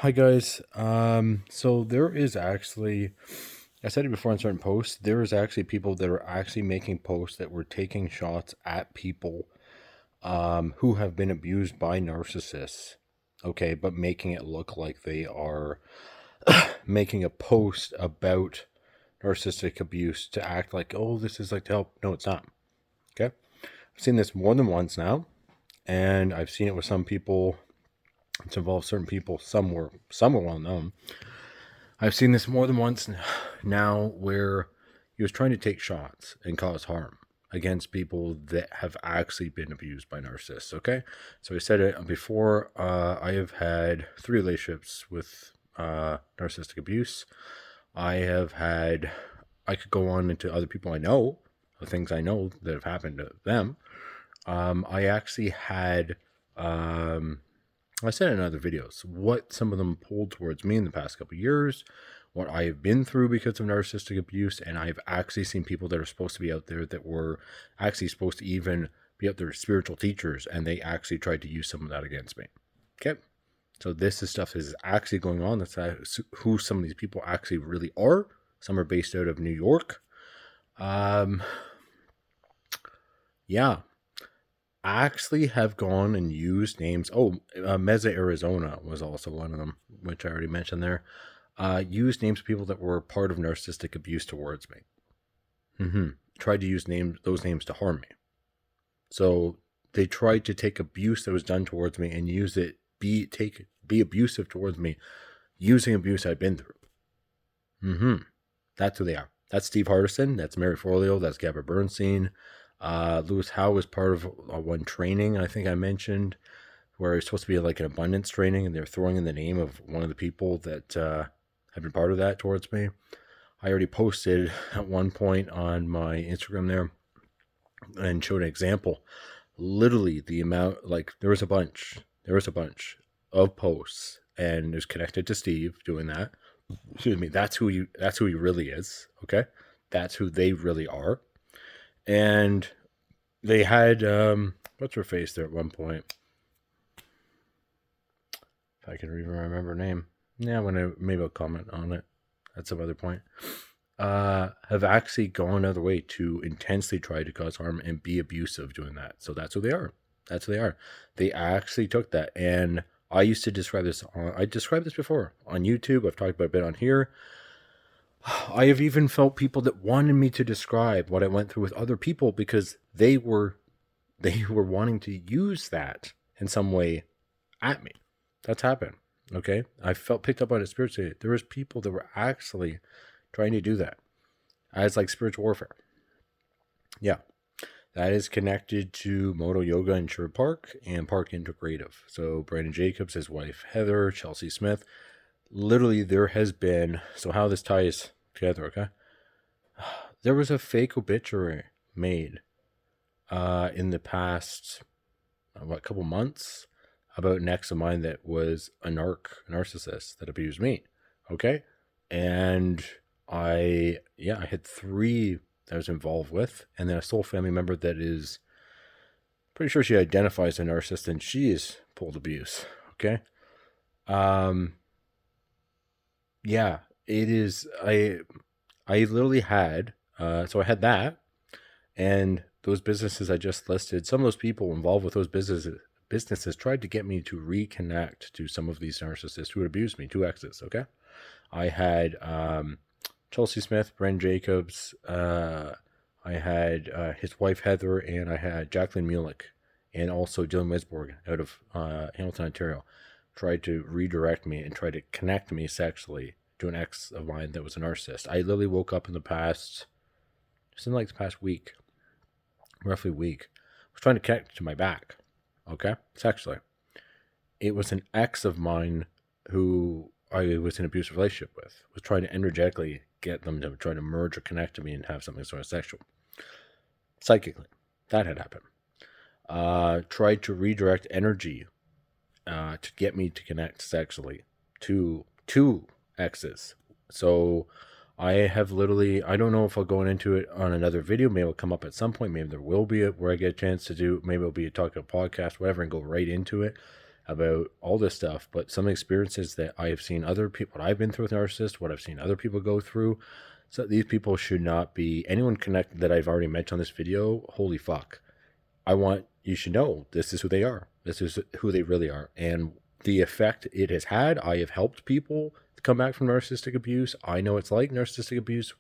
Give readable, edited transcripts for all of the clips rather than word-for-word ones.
Hi guys. So there is actually, I said it before on certain posts, there is actually people that are actually making posts that were taking shots at people who have been abused by narcissists. Okay, but making it look like they are making a post about narcissistic abuse to act like, oh, this is like to help. No, it's not. Okay. I've seen this more than once now, and I've seen it with some people. It's involved certain people. Some were well known. I've seen this more than once now where he was trying to take shots and cause harm against people that have actually been abused by narcissists. Okay. So I said it before. I have had 3 relationships with narcissistic abuse. I could go on into other people I know, the things I know that have happened to them. I actually had I said in other videos what some of them pulled towards me in the past couple of years, what I have been through because of narcissistic abuse, and I've actually seen people that are supposed to be out there that were actually supposed to even be out there spiritual teachers, and they actually tried to use some of that against me. Okay, so this is stuff that is actually going on. That's who some of these people actually really are. Some are based out of New York. Yeah, actually have gone and used names. Oh, Mesa, Arizona was also one of them, which I already mentioned there. Used names of people that were part of narcissistic abuse towards me. Tried to use those names to harm me. So they tried to take abuse that was done towards me and use it, be abusive towards me, using abuse I've been through. That's who they are. That's Steve Hardison. That's Mary Forleo. That's Gabby Bernstein. Lewis Howe was part of one training I think I mentioned where it's supposed to be like an abundance training, and they're throwing in the name of one of the people that have been part of that towards me. I already posted at one point on my Instagram there and showed an example. Literally the amount, like there was a bunch of posts, and it was connected to Steve doing that. Excuse me. That's who he really is. Okay, that's who they really are. And they had what's her face there at one point. If I can even remember her name. Yeah, maybe I'll comment on it at some other point. Have actually gone out of the way to intensely try to cause harm and be abusive doing that. So that's who they are. That's who they are. They actually took that, and I used to describe this. I described this before on YouTube. I've talked about it a bit on here. I have even felt people that wanted me to describe what I went through with other people because they were wanting to use that in some way at me. That's happened. Okay. I felt picked up on it spiritually. There was people that were actually trying to do that as like spiritual warfare. Yeah. That is connected to Moto Yoga in Sherwood Park and Park Integrative. So Brandon Jacobs, his wife Heather, Chelsea Smith. Literally, there has been, so how this ties together, okay? There was a fake obituary made in the past, couple months about an ex of mine that was a narcissist that abused me, okay? And I had 3 that I was involved with, and then a sole family member that is pretty sure she identifies as a narcissist, and she is pulled abuse, okay? Yeah, it is. I literally had so I had that, and those businesses I just listed. Some of those people involved with those businesses tried to get me to reconnect to some of these narcissists who had abused me, 2 exes. Okay, I had Chelsea Smith, Bren Jacobs. I had his wife Heather, and I had Jacqueline Mulick, and also Dylan Wisborg out of Hamilton, Ontario. Tried to redirect me and try to connect me sexually to an ex of mine that was a narcissist. I literally woke up in the past week, roughly week, was trying to connect to my back. Okay, sexually. It was an ex of mine who I was in an abusive relationship with. Was trying to energetically get them to try to merge or connect to me and have something sort of sexual. Psychically, that had happened. Tried to redirect energy to get me to connect sexually to 2 exes. So I have literally, I don't know if I'll go into it on another video. Maybe it'll come up at some point. Maybe there will be where I get a chance to do, maybe it'll be a talk, a podcast, whatever, and go right into it. about all this stuff, but some experiences that I have seen other people, what I've been through with narcissists, what I've seen other people go through. So these people should not be anyone connected that I've already mentioned on this video. Holy fuck. You should know this is who they are. This is who they really are. And the effect it has had, I have helped people to come back from narcissistic abuse. I know it's like narcissistic abuse,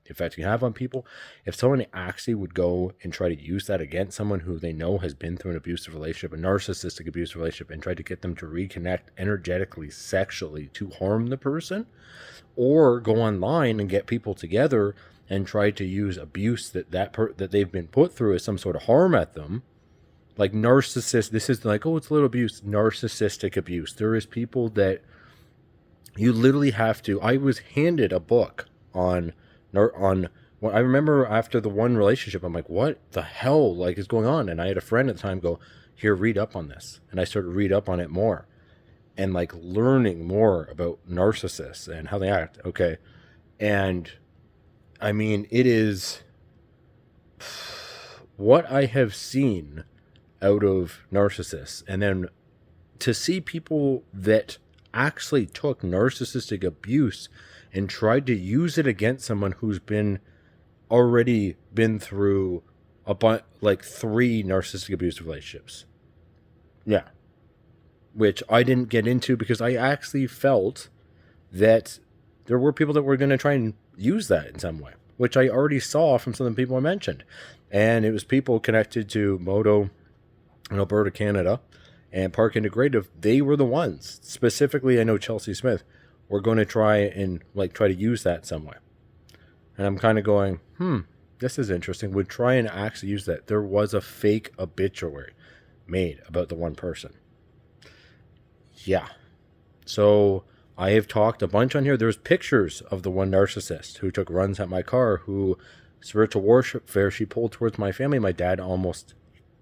the effect you have on people. If someone actually would go and try to use that against someone who they know has been through an abusive relationship, a narcissistic abusive relationship, and try to get them to reconnect energetically, sexually to harm the person, or go online and get people together and try to use abuse that they've been put through as some sort of harm at them, like narcissist. This is like, oh, it's a little abuse, narcissistic abuse. There is people that you literally have to. I was handed a book on. Well, I remember after the one relationship, I'm like, what the hell like is going on? And I had a friend at the time go, here, read up on this. And I started to read up on it more and like learning more about narcissists and how they act. Okay. And I mean, it is what I have seen out of narcissists. And then to see people that actually took narcissistic abuse and tried to use it against someone who's already been through like 3 narcissistic abusive relationships. Yeah. Which I didn't get into because I actually felt that there were people that were going to try and use that in some way, which I already saw from some of the people I mentioned. And it was people connected to Modo in Alberta, Canada, and Park Integrative. They were the ones. Specifically, I know Chelsea Smith were going to try to use that some way. And I'm kind of going, this is interesting. Would try and actually use that. There was a fake obituary made about the one person. Yeah. So I have talked a bunch on here. There's pictures of the one narcissist who took runs at my car, who spiritual warfare she pulled towards my family. My dad almost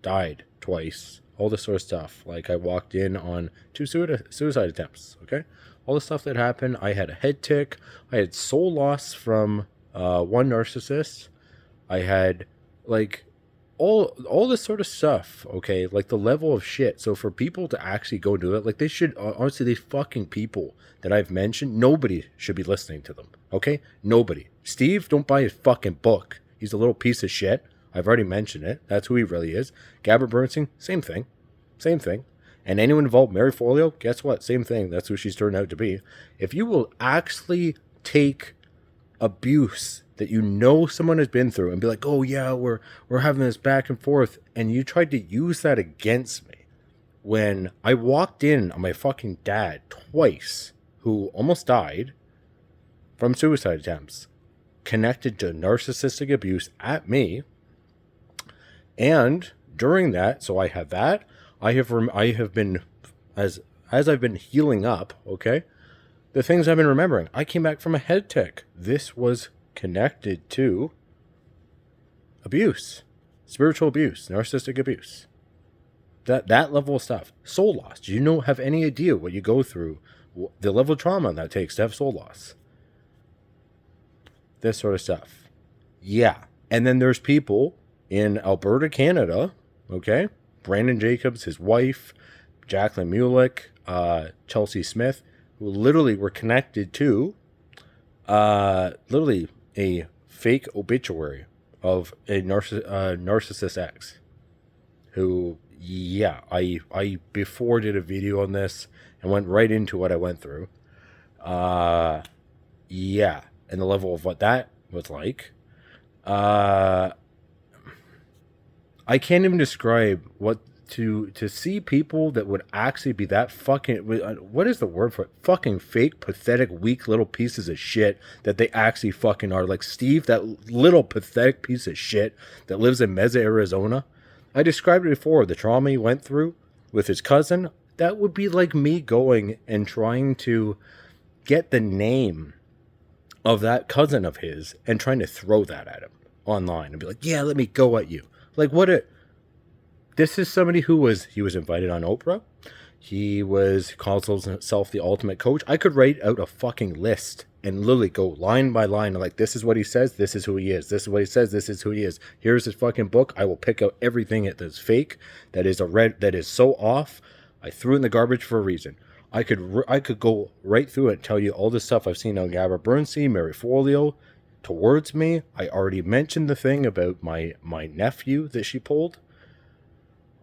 died twice. All this sort of stuff. Like I walked in on 2 suicide attempts. Okay. All the stuff that happened. I had a head tick. I had soul loss from one narcissist. I had like all this sort of stuff. Okay, like the level of shit. So for people to actually go do it, like they should honestly, these fucking people that I've mentioned, nobody should be listening to them. Okay, nobody. Steve, don't buy his fucking book. He's a little piece of shit. I've already mentioned it. That's who he really is. Gabbert Bernstein, same thing. Same thing. And anyone involved, Mary Folio, guess what? Same thing. That's who she's turned out to be. If you will actually take abuse that you know someone has been through and be like, oh yeah, we're having this back and forth, and you tried to use that against me when I walked in on my fucking dad twice, who almost died from suicide attempts, connected to narcissistic abuse at me. And during that, so I have that. I have been, as I've been healing up, okay, the things I've been remembering. I came back from a head tick. This was connected to abuse, spiritual abuse, narcissistic abuse. That level of stuff. Soul loss. Do you have any idea what you go through, the level of trauma that takes to have soul loss? This sort of stuff. Yeah. And then there's people in Alberta, Canada, okay, Brandon Jacobs, his wife, Jacqueline Mulick, Chelsea Smith, who literally were connected to literally a fake obituary of a narcissist ex. Who, yeah, I before did a video on this and went right into what I went through. Yeah, and the level of what that was like. I can't even describe what to see people that would actually be that fucking, what is the word for it? Fucking fake, pathetic, weak little pieces of shit that they actually fucking are. Like Steve, that little pathetic piece of shit that lives in Mesa, Arizona. I described it before, the trauma he went through with his cousin. That would be like me going and trying to get the name of that cousin of his and trying to throw that at him online and be like, yeah, let me go at you. Like this is somebody he was invited on Oprah. He calls himself the ultimate coach. I could write out a fucking list and literally go line by line. Like, this is what he says. This is who he is. This is what he says. This is who he is. Here's his fucking book. I will pick out everything that's fake, that is so off. I threw it in the garbage for a reason. I could go right through it and tell you all the stuff I've seen on Gabba Bernstein, Mary Folio, towards me. I already mentioned the thing about my nephew that she pulled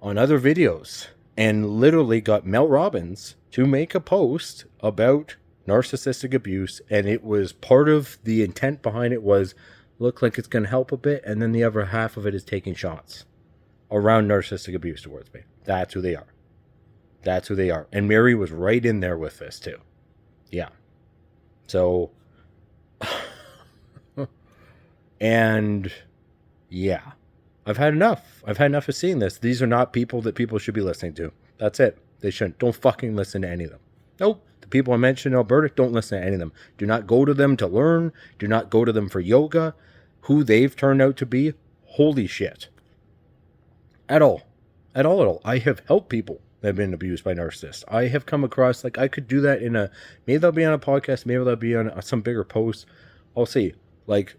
on other videos, and literally got Mel Robbins to make a post about narcissistic abuse, and it was part of the intent behind it was look like it's going to help a bit, and then the other half of it is taking shots around narcissistic abuse towards me. That's who they are. That's who they are. And Mary was right in there with this too. Yeah. So, and yeah, I've had enough. I've had enough of seeing this. These are not people that people should be listening to. That's it. They shouldn't. Don't fucking listen to any of them. Nope. The people I mentioned in Alberta, don't listen to any of them. Do not go to them to learn. Do not go to them for yoga. Who they've turned out to be, holy shit. At all. At all. I have helped people that have been abused by narcissists. I have come across, like, I could do that in a, maybe that'll be on a podcast, maybe that'll be on some bigger post. I'll see. Like,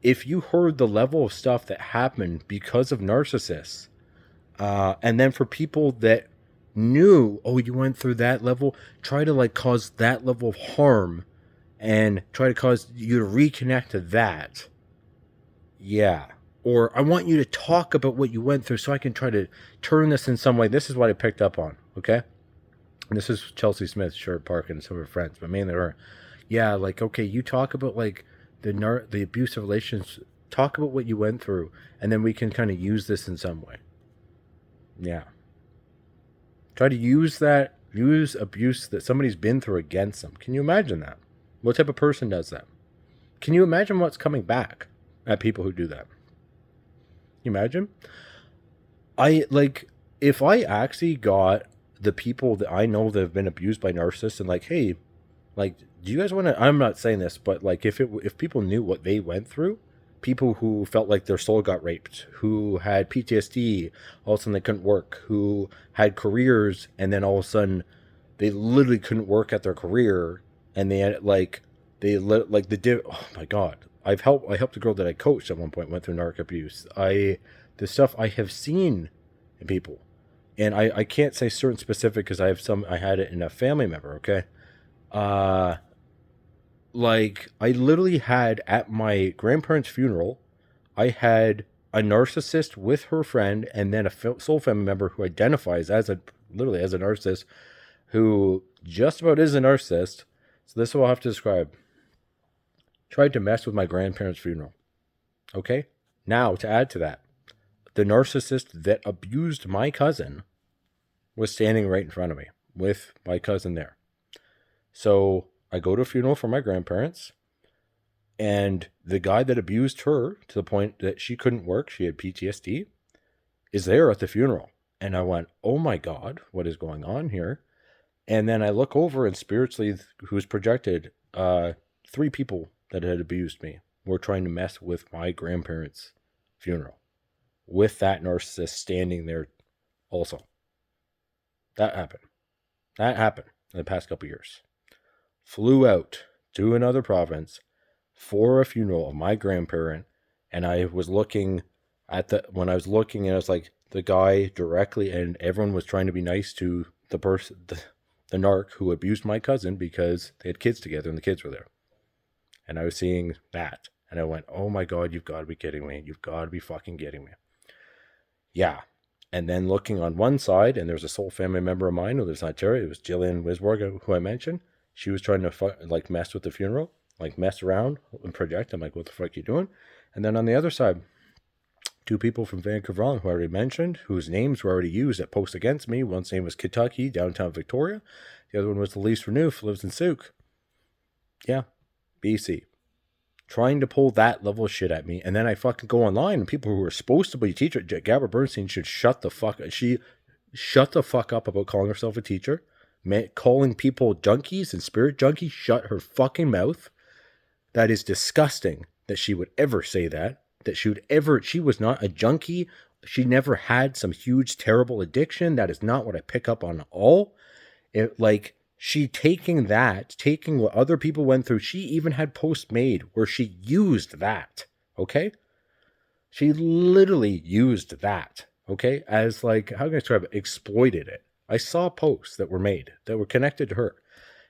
if you heard the level of stuff that happened because of narcissists, and then for people that knew, oh, you went through that level, try to, like, cause that level of harm and try to cause you to reconnect to that. Yeah. Or I want you to talk about what you went through so I can try to turn this in some way. This is what I picked up on, okay? And this is Chelsea Smith, Sherwood Park, and some of her friends, but mainly her. Yeah, like, okay, you talk about, like, the abusive relations. Talk about what you went through, and then we can kind of use this in some way. Yeah. Try to use abuse that somebody's been through against them. Can you imagine that? What type of person does that? Can you imagine what's coming back at people who do that? You imagine? If I actually got the people that I know that have been abused by narcissists and like, hey, like, do you guys want to, I'm not saying this, but like if people knew what they went through, people who felt like their soul got raped, who had PTSD, all of a sudden they couldn't work, who had careers and then all of a sudden they literally couldn't work at their career, and they had oh my God. I helped a girl that I coached at one point went through narc abuse. The stuff I have seen in people, and I can't say certain specific because I had it in a family member. Okay, like I literally had at my grandparents' funeral, I had a narcissist with her friend, and then a soul family member who identifies as a narcissist, who just about is a narcissist. So this is what I'll have to describe. Tried to mess with my grandparents' funeral. Okay? Now, to add to that, the narcissist that abused my cousin was standing right in front of me with my cousin there. So I go to a funeral for my grandparents, and the guy that abused her to the point that she couldn't work, she had PTSD, is there at the funeral. And I went, oh my God, what is going on here? And then I look over, and spiritually, who's projected, 3 people that had abused me were trying to mess with my grandparents' funeral with that narcissist standing there also. That happened in the past couple years. Flew out to another province for a funeral of my grandparent, and I was looking at when I was looking, and I was like, the guy directly, and everyone was trying to be nice to the person, the narc who abused my cousin because they had kids together and the kids were there. And I was seeing that, and I went, oh my God, you've got to be kidding me. You've got to be fucking kidding me. Yeah. And then looking on one side, and there's a soul family member of mine who lives in Ontario. It was Jillian Wisborg, who I mentioned. She was trying to mess with the funeral, like mess around and project. I'm like, what the fuck are you doing? And then on the other side, 2 people from Vancouver Island who I already mentioned, whose names were already used at post against me. One's name was Kentucky, downtown Victoria. The other one was Elise Renouf, lives in Souk. Yeah. BC, trying to pull that level of shit at me, and then I fucking go online, and people who were supposed to be a teacher, Gabba Bernstein should shut the fuck up about calling herself a teacher, calling people junkies and spirit junkies. Shut her fucking mouth. That is disgusting that she would ever say that. She was not a junkie. She never had some huge terrible addiction. That is not what I pick up on at all. She taking what other people went through. She even had posts made where she used that. Okay? She literally used that. Okay? As like, how can I describe it? Exploited it. I saw posts that were made that were connected to her.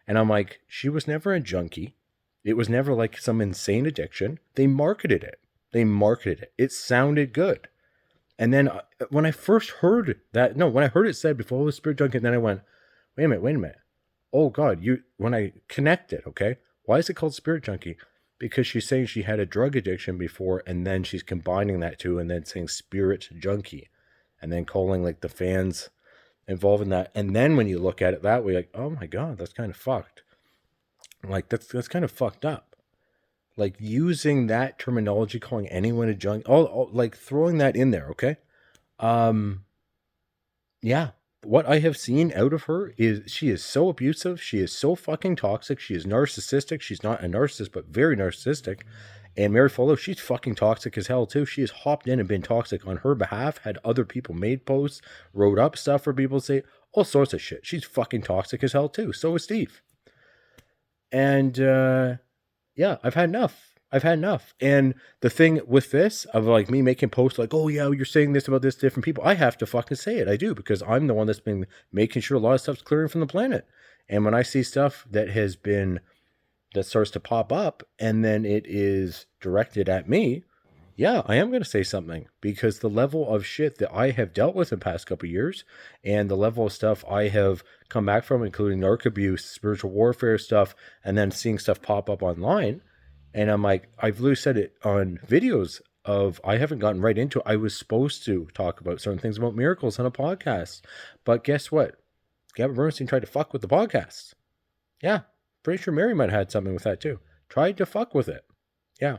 And I'm like, she was never a junkie. It was never like some insane addiction. They marketed it. It sounded good. And then when I first heard that, no, when I heard it said before it was spirit junkie, and then I went, wait a minute. Oh God, when I connected, okay, why is it called spirit junkie? Because she's saying she had a drug addiction before, and then she's combining that too, and then saying spirit junkie, and then calling like the fans involved in that. And then when you look at it that way, like, oh my God, that's kind of fucked. Like that's kind of fucked up. Like using that terminology, calling anyone a junkie, all like throwing that in there, okay? Yeah. What I have seen out of her is she is so abusive. She is so fucking toxic. She is narcissistic. She's not a narcissist, but very narcissistic. And Mary Follow, she's fucking toxic as hell too. She has hopped in and been toxic on her behalf, had other people made posts, wrote up stuff for people to say, all sorts of shit. She's fucking toxic as hell too. So is Steve. And yeah, I've had enough. And the thing with this, of like me making posts like, oh yeah, you're saying this about this to different people, I have to fucking say it. I do, because I'm the one that's been making sure a lot of stuff's clearing from the planet. And when I see stuff that starts to pop up and then it is directed at me, yeah, I am going to say something, because the level of shit that I have dealt with in the past couple of years and the level of stuff I have come back from, including narc abuse, spiritual warfare stuff, and then seeing stuff pop up online. And I'm like, I've literally said it on videos of, I haven't gotten right into it. I was supposed to talk about certain things about miracles on a podcast. But guess what? Gavin Bernstein tried to fuck with the podcast. Yeah. Pretty sure Mary might have had something with that too. Tried to fuck with it. Yeah.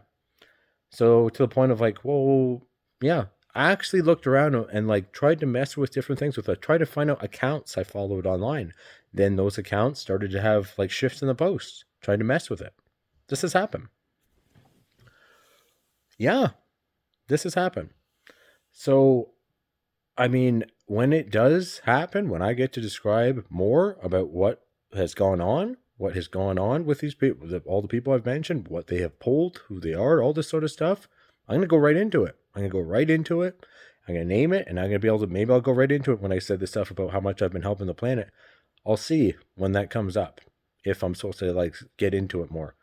So to the point of like, whoa, yeah. I actually looked around and like tried to mess with different things with it. Tried to find out accounts I followed online. Then those accounts started to have like shifts in the posts. Tried to mess with it. This has happened. Yeah, this has happened. So, I mean, when it does happen, when I get to describe more about what has gone on with these people, all the people I've mentioned, what they have pulled, who they are, all this sort of stuff, I'm going to go right into it. I'm going to name it, and I'm going to be able to, maybe I'll go right into it when I said this stuff about how much I've been helping the planet. I'll see when that comes up, if I'm supposed to like get into it more.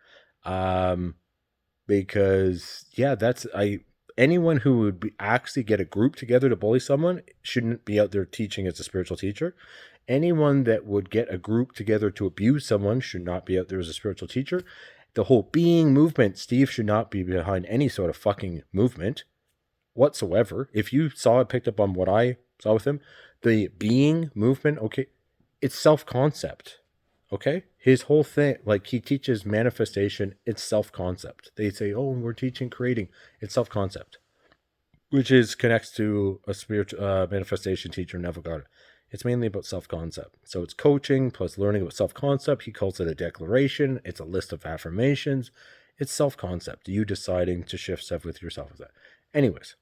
Because yeah, anyone who would actually get a group together to bully someone shouldn't be out there teaching as a spiritual teacher. Anyone that would get a group together to abuse someone should not be out there as a spiritual teacher. The whole being movement, Steve should not be behind any sort of fucking movement whatsoever. If you picked up on what I saw with him, the being movement, okay, it's self-concept. Okay? His whole thing, like he teaches manifestation, it's self-concept. They say, oh, we're teaching creating. It's self-concept, which connects to a spiritual manifestation teacher, Neville Goddard. It's mainly about self-concept. So it's coaching plus learning about self-concept. He calls it a declaration. It's a list of affirmations. It's self-concept. You deciding to shift stuff with yourself with that. Anyways,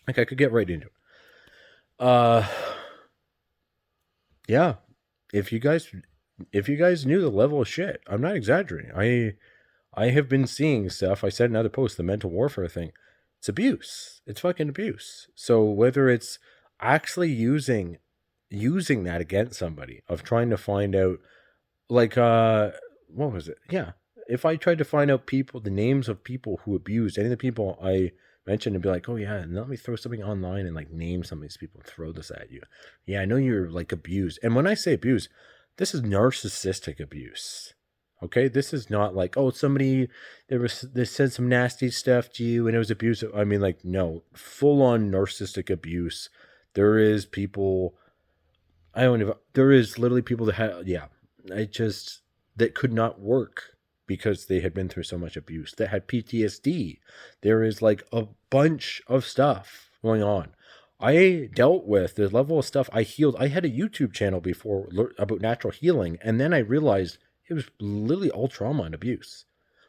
like I could get right into it. Yeah. If you guys knew the level of shit, I'm not exaggerating. I have been seeing stuff. I said in other posts, the mental warfare thing. It's abuse. It's fucking abuse. So whether it's actually using that against somebody, of trying to find out, like, what was it? Yeah. If I tried to find out the names of people who abused any of the people I mentioned, and be like, oh yeah, and let me throw something online and like name some of these people and throw this at you. Yeah, I know you're like abused. And when I say abuse, this is narcissistic abuse. Okay, this is not like, oh, somebody they said some nasty stuff to you and it was abusive. I mean, like, no, full on narcissistic abuse. There is people. There is literally people that had, yeah, that could not work because they had been through so much abuse, that had PTSD. There is like a bunch of stuff going on. I dealt with the level of stuff I healed. I had a YouTube channel before about natural healing, and then I realized it was literally all trauma and abuse.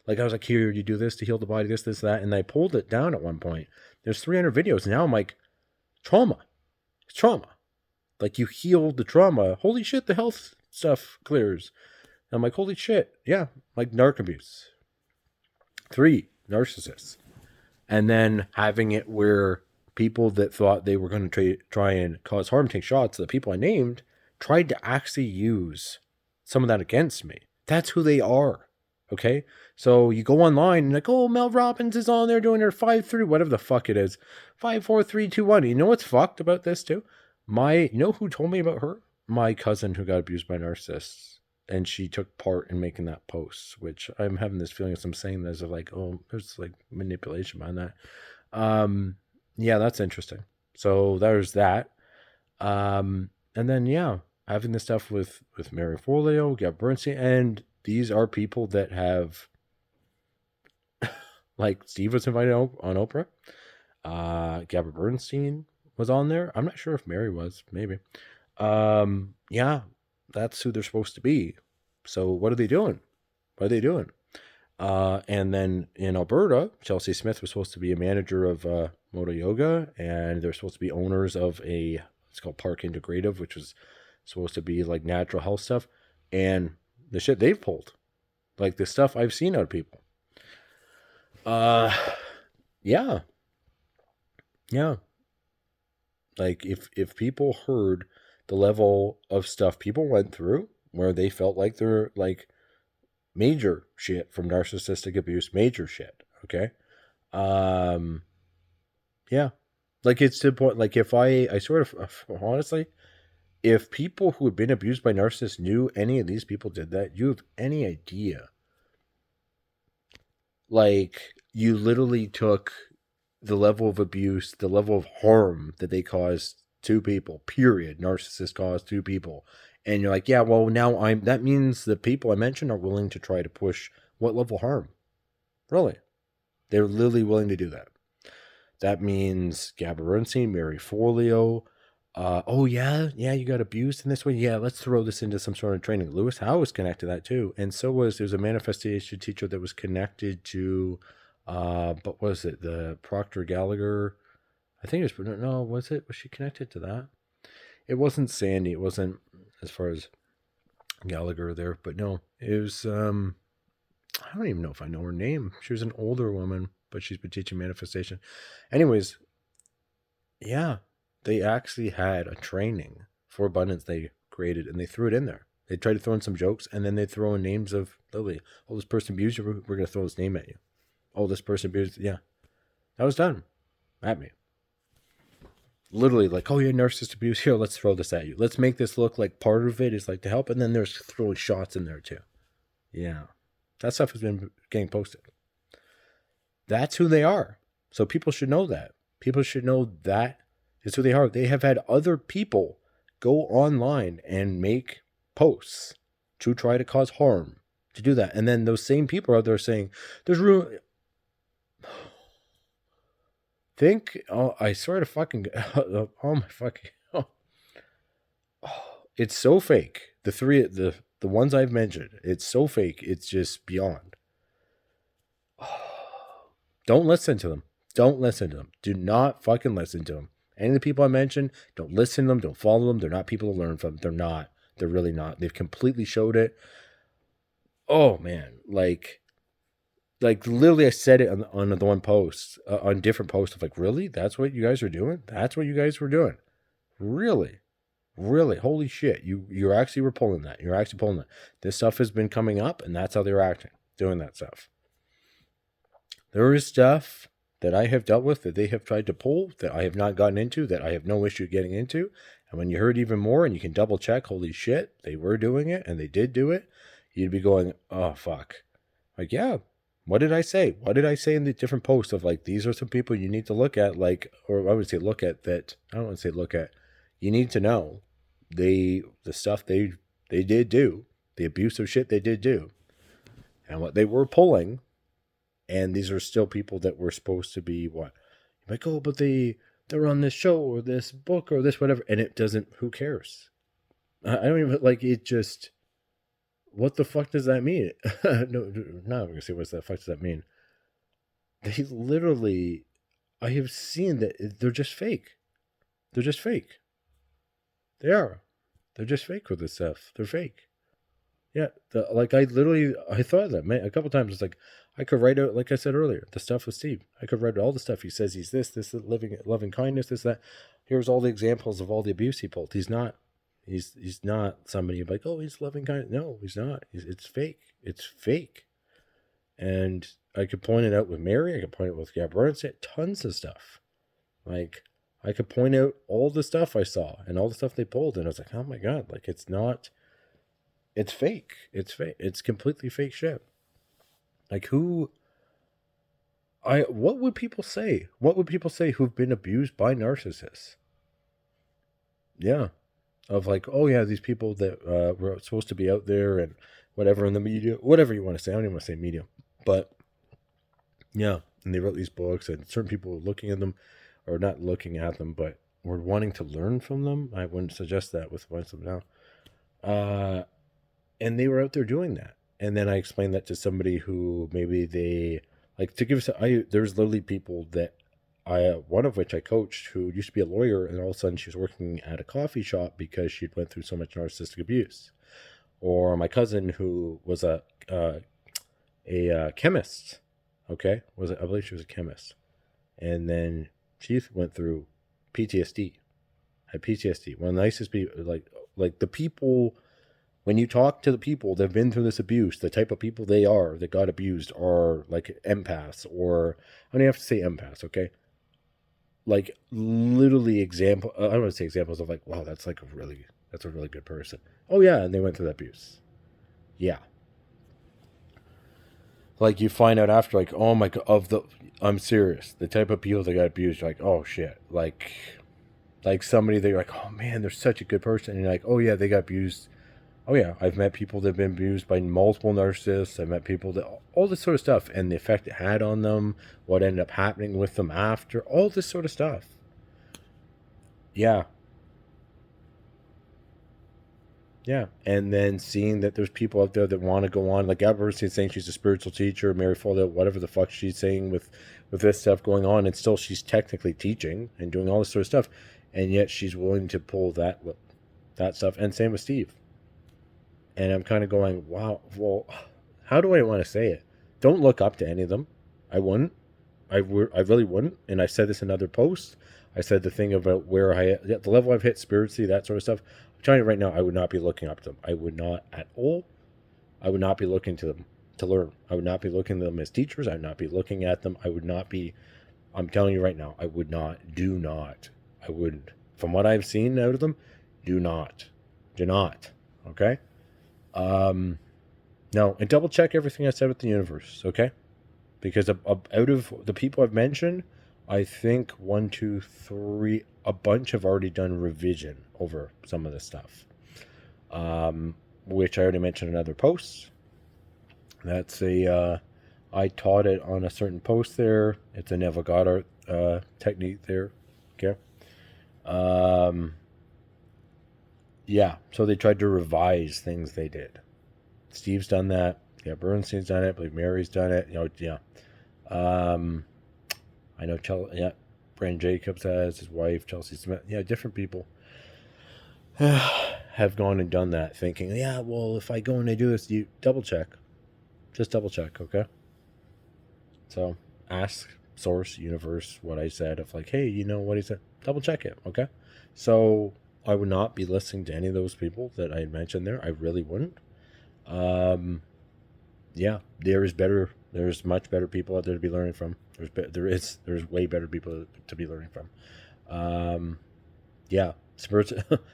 Like I was like, here, you do this to heal the body, this, that, and I pulled it down at one point. There's 300 videos. Now I'm like, trauma. It's trauma. Like you healed the trauma. Holy shit, the health stuff clears. And I'm like, holy shit. Yeah, like narc abuse. 3 narcissists. And then having it where people that thought they were going to try and cause harm take shots, the people I named, tried to actually use some of that against me. That's who they are. Okay? So you go online and like, oh, Mel Robbins is on there doing her 5-3, whatever the fuck it is. 5, 4, 3, 2, 1. You know what's fucked about this too? You know who told me about her? My cousin who got abused by narcissists. And she took part in making that post, which I'm having this feeling as I'm saying this of like, oh, there's like manipulation behind that. Yeah, that's interesting. So there's that. And then yeah, having this stuff with Mary Forleo, Gab Bernstein, and these are people that have, like Steve was invited on Oprah. Gabby Bernstein was on there. I'm not sure if Mary was, maybe. Yeah, that's who they're supposed to be. So what are they doing? What are they doing? And then in Alberta, Chelsea Smith was supposed to be a manager of Moto Yoga, and they're supposed to be owners of it's called Park Integrative, which was supposed to be like natural health stuff. And the shit they've pulled, like the stuff I've seen out of people. Yeah. Like if people heard the level of stuff people went through where they felt like they're like major shit from narcissistic abuse, major shit. Okay. Yeah. Like it's to the point, like if I sort of, honestly, if people who had been abused by narcissists knew any of these people did that, you have any idea? Like you literally took the level of abuse, the level of harm that they caused two people, period. Narcissists caused two people. And you're like, yeah, well, now that means the people I mentioned are willing to try to push what level of harm? Really? They're literally willing to do that. That means Gabby Bernstein, Mary Forleo. Oh, yeah, you got abused in this way. Yeah, let's throw this into some sort of training. Lewis Howe was connected to that too. And so there's a manifestation teacher that was connected to, but was it the Proctor Gallagher? I think it was, no, was she connected to that? It wasn't Sandy. It wasn't as far as Gallagher there, but no, it was, I don't even know if I know her name. She was an older woman, but she's been teaching manifestation. Anyways, yeah, they actually had a training for abundance they created, and they threw it in there. They tried to throw in some jokes, and then they throw in names of Lily. Oh, this person abused you. We're going to throw his name at you. Oh, this person abused. Yeah, that was done at me. Literally, like, oh, you're narcissist abuse. Here, let's throw this at you. Let's make this look like part of it is like to help, and then there's throwing shots in there too. Yeah, that stuff has been getting posted. That's who they are. So people should know that. People should know that is who they are. They have had other people go online and make posts to try to cause harm, to do that. And then those same people are out there saying, there's room. I sort of fucking, oh my fucking, it's so fake. The ones I've mentioned, it's so fake. It's just beyond. Don't listen to them. Don't listen to them. Do not fucking listen to them. Any of the people I mentioned, don't listen to them. Don't follow them. They're not people to learn from. They're not. They're really not. They've completely showed it. Oh, man. Like literally I said it on the one post, on different posts of like, really? That's what you guys are doing? That's what you guys were doing? Really? Really? Holy shit. You actually were pulling that. You're actually pulling that. This stuff has been coming up, and that's how they were acting, doing that stuff. There is stuff that I have dealt with that they have tried to pull that I have not gotten into, that I have no issue getting into. And when you heard even more and you can double check, holy shit, they were doing it and they did do it, you'd be going, oh, fuck. Like, yeah, what did I say? What did I say in the different posts of like, these are some people you need to look at, like, or I would say look at that. I don't want to say look at. You need to know the stuff they did do, the abusive shit they did do, and what they were pulling. And these are still people that were supposed to be what? You're like, oh, but they're on this show or this book or this whatever. And it doesn't, who cares? I don't even, like, it just, what the fuck does that mean? No, I'm going to say what the fuck does that mean? They literally, I have seen that they're just fake. They're just fake. They are. They're just fake with this stuff. They're fake. Yeah, I thought of that, man, a couple times. It's like, I could write out, like I said earlier, the stuff with Steve. I could write all the stuff he says he's this, loving kindness, this, that. Here's all the examples of all the abuse he pulled. He's not. He's not somebody like, oh, he's loving kind. No, he's not. It's fake. It's fake. And I could point it out with Mary. I could point it with Gabrielle. Tons of stuff. Like, I could point out all the stuff I saw and all the stuff they pulled, and I was like, oh my god, like it's not. It's fake. It's fake. It's completely fake shit. Like who? What would people say? What would people say who've been abused by narcissists? Yeah, of like, oh yeah, these people that were supposed to be out there and whatever in the media, whatever you want to say. I don't even want to say media, but yeah, and they wrote these books, and certain people were looking at them, or not looking at them, but were wanting to learn from them. I wouldn't suggest that with most of them now. And they were out there doing that, and then I explained that to somebody who maybe they like to give. There's literally people that one of which I coached who used to be a lawyer, and all of a sudden she was working at a coffee shop because she'd went through so much narcissistic abuse. Or my cousin who was a chemist. Okay, I believe she was a chemist, and then she went through PTSD. Had PTSD. One of the nicest people, like the people. When you talk to the people that have been through this abuse, the type of people they are that got abused are like empaths, or I don't have to say empaths, okay? Like literally example. I don't want to say examples of like, wow, that's a really good person. Oh yeah, and they went through that abuse. Yeah, like you find out after, like, oh my god, I'm serious. The type of people that got abused, you're like, oh shit, like somebody that you're like, oh man, they're such a good person, and you're like, oh yeah, they got abused. Oh yeah, I've met people that have been abused by multiple narcissists. I've met people that all this sort of stuff, and the effect it had on them, what ended up happening with them after, all this sort of stuff. Yeah, yeah, and then seeing that there's people out there that want to go on, like Gabrielle saying she's a spiritual teacher, Mary Folda, whatever the fuck she's saying with this stuff going on, and still she's technically teaching and doing all this sort of stuff, and yet she's willing to pull that stuff, and same with Steve. And I'm kind of going, wow, well, how do I want to say it? Don't look up to any of them. I wouldn't. I really wouldn't. And I said this in other posts. I said the thing about where the level I've hit spiritually, that sort of stuff. I'm telling you right now, I would not be looking up to them. I would not at all. I would not be looking to them to learn. I would not be looking at them as teachers. I would not be looking at them. I would not be. I'm telling you right now, I would not. Do not. I wouldn't. From what I've seen out of them, do not. Do not. Okay? No, and double check everything I said with the universe, okay? Because out of the people I've mentioned, I think 1, 2, 3, a bunch have already done revision over some of this stuff, which I already mentioned in other posts. That's I taught it on a certain post there. It's a Neville Goddard technique there, okay? Yeah, so they tried to revise things they did. Steve's done that. Yeah, Bernstein's done it. I believe Mary's done it. Yeah. I know Brandon Jacobs has his wife, Chelsea Smith. Yeah, different people have gone and done that, thinking, yeah, well, if I go and I do this, you double check. Just double check, okay? So ask source, universe, what I said, of like, hey, you know what he said? Double check it, okay? So I would not be listening to any of those people that I had mentioned there. I really wouldn't. Yeah, there's much better people out there to be learning from. There's way better people to be learning from. Yeah,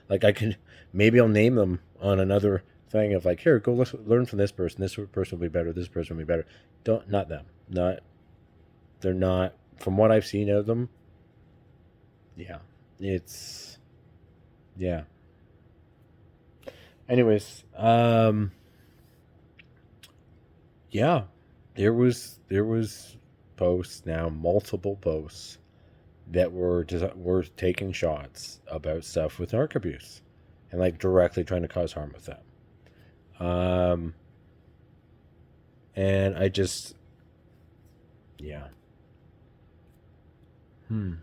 like maybe I'll name them on another thing of like, here, go learn from this person. This person will be better. This person will be better. Not them. They're not, from what I've seen of them. Yeah, yeah. Anyways, yeah, there was posts now, multiple posts that were taking shots about stuff with narc abuse, and like directly trying to cause harm with that. Um, and I just, yeah, hmm.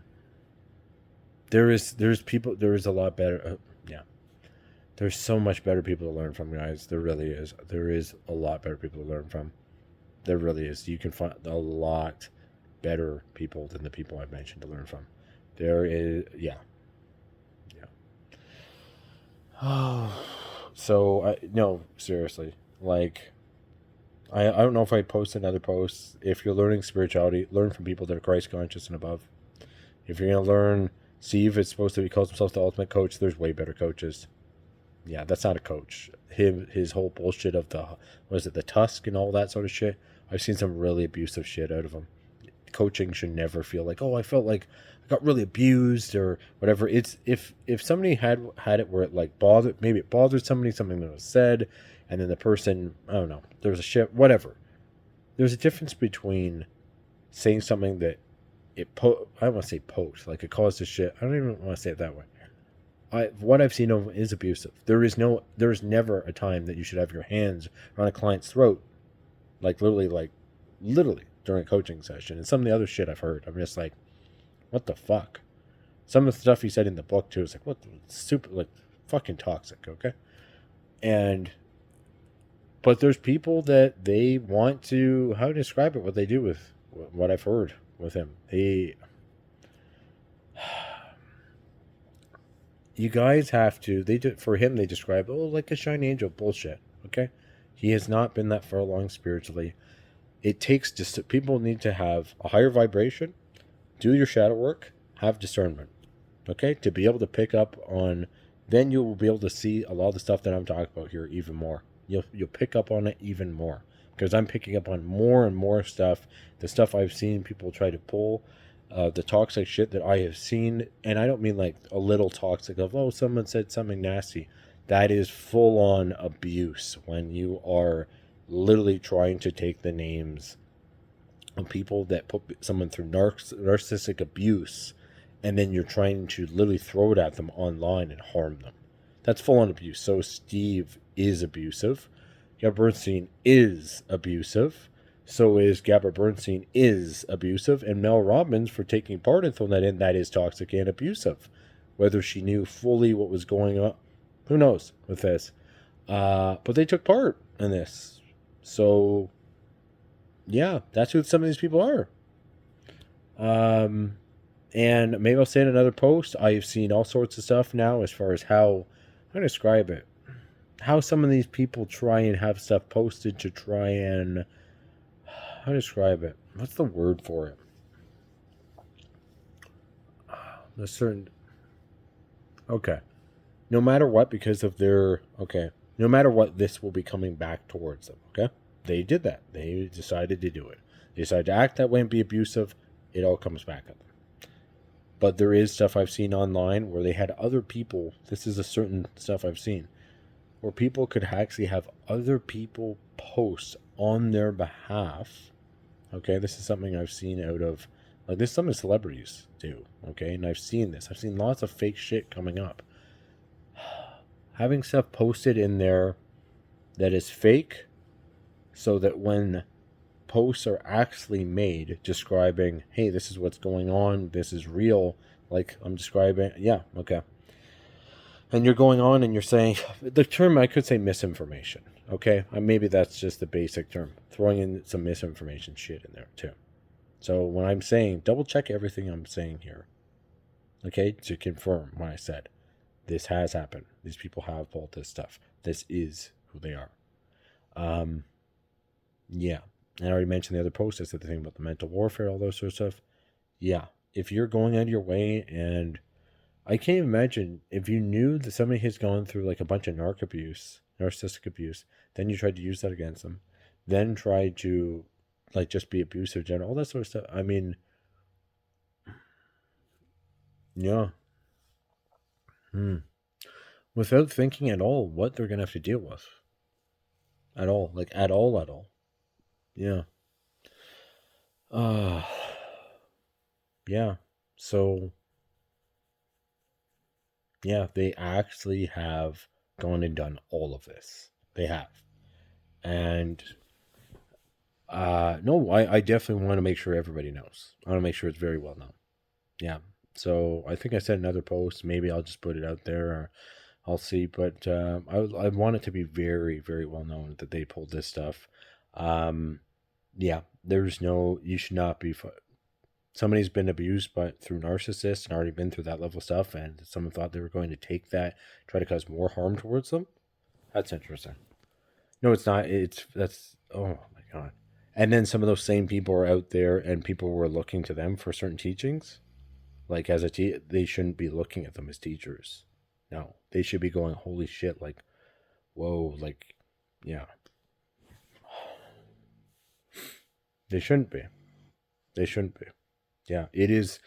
There is a lot better. Yeah, there's so much better people to learn from, guys. There really is. There is a lot better people to learn from. There really is. You can find a lot better people than the people I've mentioned to learn from. There is, yeah, yeah. Oh, so no, seriously, like I don't know if I post another post. If you're learning spirituality, learn from people that are Christ conscious and above. If you're gonna learn, Steve is supposed to be calls himself the ultimate coach. There's way better coaches. Yeah, that's not a coach. His whole bullshit of the what is it, the Tusk and all that sort of shit. I've seen some really abusive shit out of him. Coaching should never feel like, oh, I felt like I got really abused or whatever. It's if somebody had it where it like bothered, maybe it bothered somebody, something that was said, and then the person, I don't know, there was a shit, whatever. There's a difference between saying something that I don't want to say poked, like it caused a shit. I don't even want to say it that way. What I've seen of is abusive. There is never a time that you should have your hands on a client's throat, like literally during a coaching session. And some of the other shit I've heard, I'm just like, what the fuck? Some of the stuff he said in the book too is like, what the super, like, fucking toxic. Okay, and but there's people that they want to, how to describe it, what they do with what I've heard with him. You guys have to. They do for him. They describe, oh, like a shiny angel. Bullshit. Okay, he has not been that far along spiritually. It takes just people need to have a higher vibration, do your shadow work, have discernment. Okay, to be able to pick up on, then you will be able to see a lot of the stuff that I'm talking about here even more. You'll pick up on it even more because I'm picking up on more and more stuff. The stuff I've seen people try to pull, the toxic shit that I have seen, and I don't mean like a little toxic of, oh, someone said something nasty. That is full on abuse when you are literally trying to take the names of people that put someone through narcissistic abuse, and then you're trying to literally throw it at them online and harm them. That's full on abuse. So Steve is abusive. Gabby Bernstein is abusive. So is Gabby Bernstein is abusive, and Mel Robbins for taking part in throwing that in, that is toxic and abusive. Whether she knew fully what was going on, who knows with this. But they took part in this. So yeah, that's who some of these people are. And maybe I'll say in another post, I've seen all sorts of stuff now as far as how I describe it. How some of these people try and have stuff posted to try and how to describe it. What's the word for it? A certain okay. No matter what, because of their okay. No matter what, this will be coming back towards them. Okay, they did that. They decided to do it. They decided to act that way and be abusive. It all comes back at them. But there is stuff I've seen online where they had other people. This is a certain stuff I've seen where people could actually have other people post on their behalf. Okay, this is something I've seen out of, like, this is something celebrities do. Okay, and I've seen this. I've seen lots of fake shit coming up. Having stuff posted in there that is fake, so that when posts are actually made describing, hey, this is what's going on, this is real, like I'm describing, yeah, okay. And you're going on and you're saying, the term I could say misinformation, okay? Maybe that's just the basic term. Throwing in some misinformation shit in there too. So when I'm saying, double check everything I'm saying here, okay, to confirm what I said. This has happened. These people have pulled this stuff. This is who they are. Yeah. And I already mentioned the other post. I said the thing about the mental warfare, all those sort of stuff. Yeah. If you're going out of your way, and I can't even imagine if you knew that somebody has gone through like a bunch of narcissistic abuse, then you tried to use that against them, then try to like just be abusive, general, all that sort of stuff. I mean, yeah. Without thinking at all what they're gonna have to deal with. At all. Like at all. Yeah. Uh yeah. So yeah, they actually have gone and done all of this. They have. And no, I definitely want to make sure everybody knows. I want to make sure it's very well known. Yeah. So I think I said another post. Maybe I'll just put it out there, or I'll see. But I want it to be very, very well known that they pulled this stuff. Yeah. There's no. You should not be. somebody's been abused through narcissists and already been through that level of stuff, and someone thought they were going to take that, try to cause more harm towards them. That's interesting. No, it's not. That's oh my god. And then some of those same people are out there, and people were looking to them for certain teachings. Like as they shouldn't be looking at them as teachers. No, they should be going, holy shit, like, whoa, like, yeah. They shouldn't be. They shouldn't be. Yeah, it is.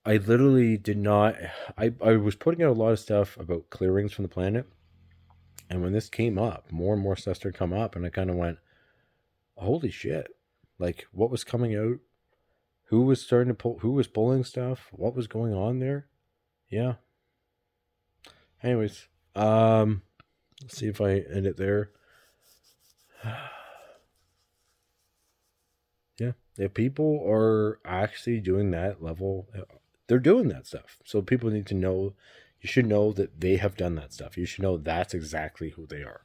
I literally did not. I was putting out a lot of stuff about clearings from the planet, and when this came up, more and more stuff started to come up, and I kind of went, holy shit. Like, what was coming out? Who was starting to pull? Who was pulling stuff? What was going on there? Yeah. Anyways, let's see if I end it there. Yeah, if people are actually doing that level, they're doing that stuff. So people need to know. You should know that they have done that stuff. You should know that's exactly who they are.